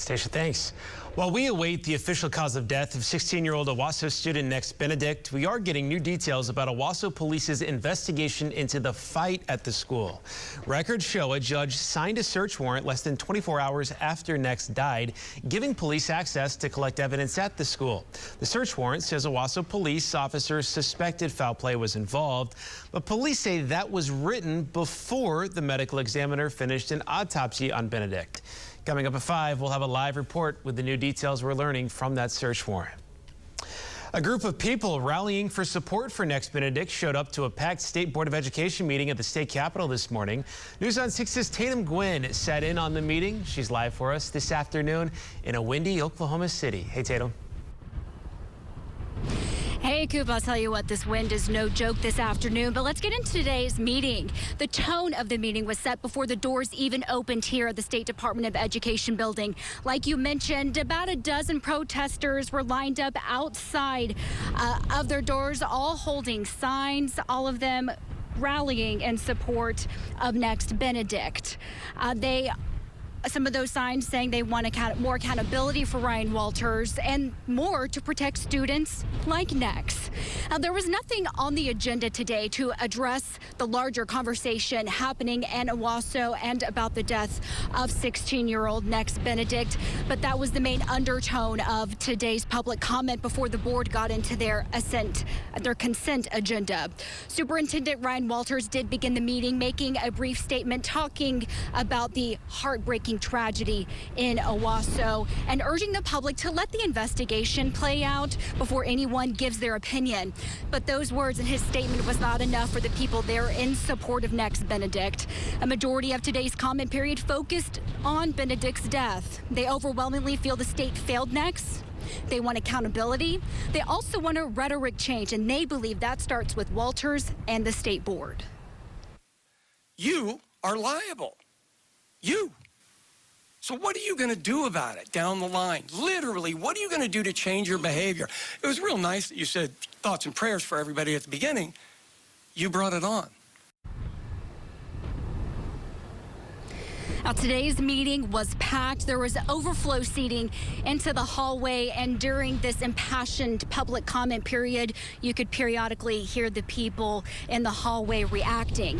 Stacia, thanks. While we await the official cause of death of 16-year-old Owasso student Nex Benedict, we are getting new details about Owasso Police's investigation into the fight at the school. Records show a judge signed a search warrant less than 24 hours after Nex died, giving police access to collect evidence at the school. The search warrant says Owasso police officers suspected foul play was involved, but police say that was written before the medical examiner finished an autopsy on Benedict. Coming up at 5, we'll have a live report with the new details we're learning from that search warrant. A group of people rallying for support for Nex Benedict showed up to a packed State Board of Education meeting at the state capitol this morning. News on 6's Tatum Gwynn sat in on the meeting. She's live for us this afternoon in a windy Oklahoma City. Hey, Tatum. Hey, Coop, I'll tell you what, this wind is no joke this afternoon, but let's get into today's meeting. The tone of the meeting was set before the doors even opened here at the State Department of Education building. Like you mentioned, about a dozen protesters were lined up outside of their doors, all holding signs, all of them rallying in support of Nex Benedict. Some of those signs saying they want more accountability for Ryan Walters and more to protect students like Nex. There was nothing on the agenda today to address the larger conversation happening in Owasso and about the death of 16-year-old Nex Benedict, but that was the main undertone of today's public comment before the board got into their consent agenda. Superintendent Ryan Walters did begin the meeting making a brief statement talking about the heartbreaking tragedy in Owasso and urging the public to let the investigation play out before anyone gives their opinion. But those words in his statement was not enough for the people there in support of Nex Benedict. A majority of today's comment period focused on Benedict's death. They overwhelmingly feel the state failed Nex. They want accountability. They also want a rhetoric change, and they believe that starts with Walters and the state board. You are liable. You. So what are you going to do about it down the line? Literally, what are you going to do to change your behavior? It was real nice that you said thoughts and prayers for everybody at the beginning. You brought it on. Now, today's meeting was packed. There was overflow seating into the hallway, and during this impassioned public comment period, you could periodically hear the people in the hallway reacting.